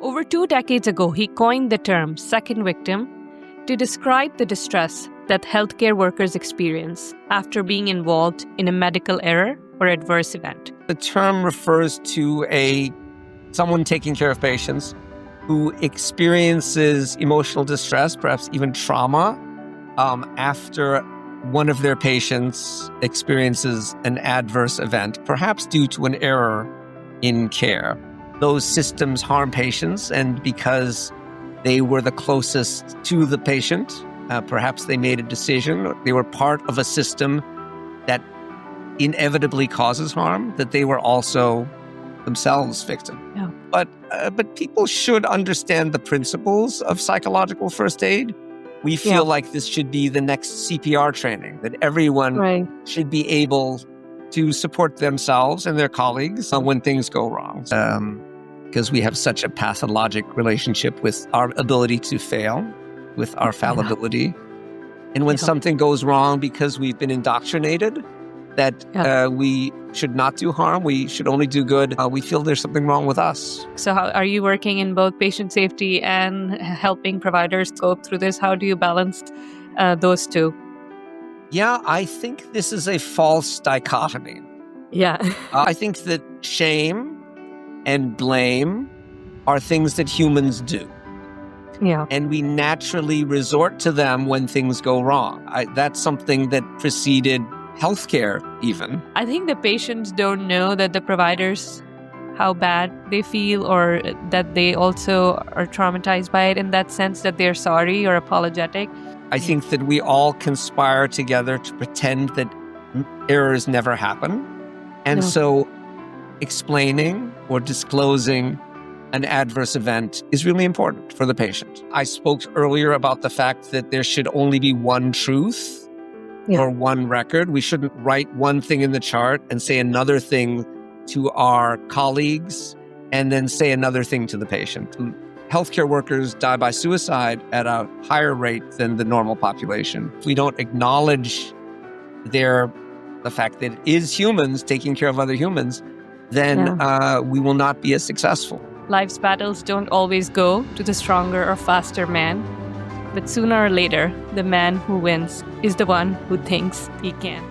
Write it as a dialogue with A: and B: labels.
A: Over 2 decades ago, he coined the term second victim to describe the distress that healthcare workers experience after being involved in a medical error or adverse event.
B: The term refers to someone taking care of patients who experiences emotional distress, perhaps even trauma, after one of their patients experiences an adverse event, perhaps due to an error in care. Those systems harm patients, and because they were the closest to the patient, perhaps they made a decision, or they were part of a system that inevitably causes harm, that they were also themselves victim.
A: Yeah.
B: But people should understand the principles of psychological first aid. We feel like this should be the next CPR training, that everyone should be able to support themselves and their colleagues when things go wrong. Because we have such a pathologic relationship with our ability to fail, with our fallibility. And when something goes wrong because we've been indoctrinated that we should not do harm, we should only do good, we feel there's something wrong with us.
A: So how are you working in both patient safety and helping providers go through this? How do you balance those two?
B: Yeah, I think this is a false dichotomy.
A: Yeah.
B: I think that shame and blame are things that humans do.
A: Yeah.
B: And we naturally resort to them when things go wrong. That's something that preceded healthcare even.
A: I think the patients don't know that the providers, how bad they feel, or that they also are traumatized by it in that sense that they're sorry or apologetic.
B: I think that we all conspire together to pretend that errors never happen. And so explaining or disclosing an adverse event is really important for the patient. I spoke earlier about the fact that there should only be one truth or one record. We shouldn't write one thing in the chart and say another thing to our colleagues and then say another thing to the patient. Healthcare workers die by suicide at a higher rate than the normal population. If we don't acknowledge the fact that it is humans taking care of other humans, then we will not be as successful.
A: Life's battles don't always go to the stronger or faster man, but sooner or later, the man who wins is the one who thinks he can.